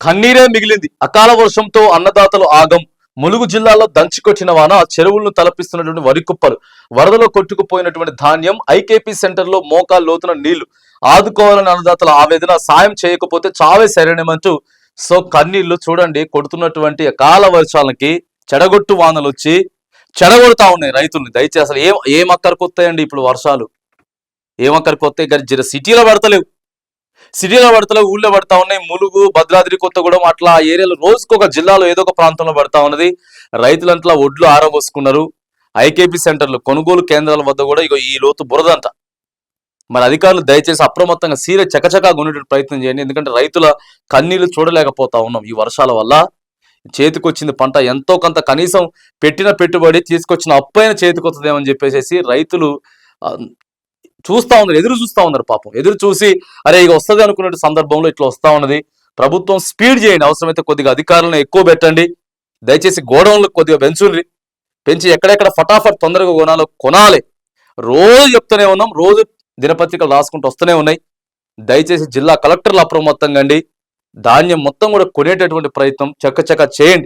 కన్నీరే మిగిలింది. అకాల వర్షంతో అన్నదాతలు ఆగం. ములుగు జిల్లాలో దంచుకొచ్చిన వాన చెరువులను తలపిస్తున్నటువంటి వరి కుప్పలు, వరదలో కొట్టుకుపోయినటువంటి ధాన్యం, ఐకేపీ సెంటర్లో మోకాలు లోతున నీళ్లు. ఆదుకోవాలని అన్నదాతల ఆవేదన, సాయం చేయకపోతే చావే సరైనమంటూ సో కన్నీళ్లు. చూడండి, కొడుతున్నటువంటి అకాల వర్షాలకి చెడగొట్టు వానలు వచ్చి చెడగొడతా ఉన్నాయి రైతుల్ని. దయచేసి అసలు ఏం అక్కడికి వస్తాయండి ఇప్పుడు వర్షాలు? ఏమక్కడికి వస్తాయి? గరి సిటీలో పడతలేవు, ఊళ్ళో పడతా ఉన్నాయి. ములుగు, భద్రాద్రి కొత్తగూడెం అట్లా ఏరియాలో రోజుకొక జిల్లాలో ఏదో ఒక ప్రాంతంలో పడతా ఉన్నది. రైతులంతా ఒడ్లు ఆరబోసుకున్నారు. ఐకేపీ సెంటర్లు, కొనుగోలు కేంద్రాల వద్ద కూడా ఇగో ఈ లోతు బురదంట. మరి అధికారులు దయచేసి అప్రమత్తంగా చకచకా కొనేటువంటి ప్రయత్నం చేయండి. ఎందుకంటే రైతుల కన్నీళ్లు చూడలేకపోతా ఉన్నాం. ఈ వర్షాల వల్ల చేతికొచ్చింది పంట ఎంతో కొంత, కనీసం పెట్టిన పెట్టుబడి తీసుకొచ్చిన అప్పైన చేతికి వస్తుందేమని చెప్పేసి రైతులు చూస్తా ఉన్నారు, ఎదురు చూస్తా ఉన్నారు. పాపం ఎదురు చూసి అరే ఇక వస్తుంది అనుకునే సందర్భంలో ఇట్లా వస్తా ఉన్నది. ప్రభుత్వం స్పీడ్ చేయండి, అవసరమైతే కొద్దిగా అధికారులను ఎక్కువ పెట్టండి. దయచేసి గోడౌన్లకు కొద్దిగా పెంచి ఎక్కడెక్కడ ఫటాఫట్ తొందరగా కొనాలి. రోజు చెప్తూనే ఉన్నాం, రోజు దినపత్రికలు రాసుకుంటూ వస్తూనే ఉన్నాయి. దయచేసి జిల్లా కలెక్టర్లు అప్రమత్తంగా అండి, ధాన్యం మొత్తం కూడా కొనేటటువంటి ప్రయత్నం చకచక చేయండి.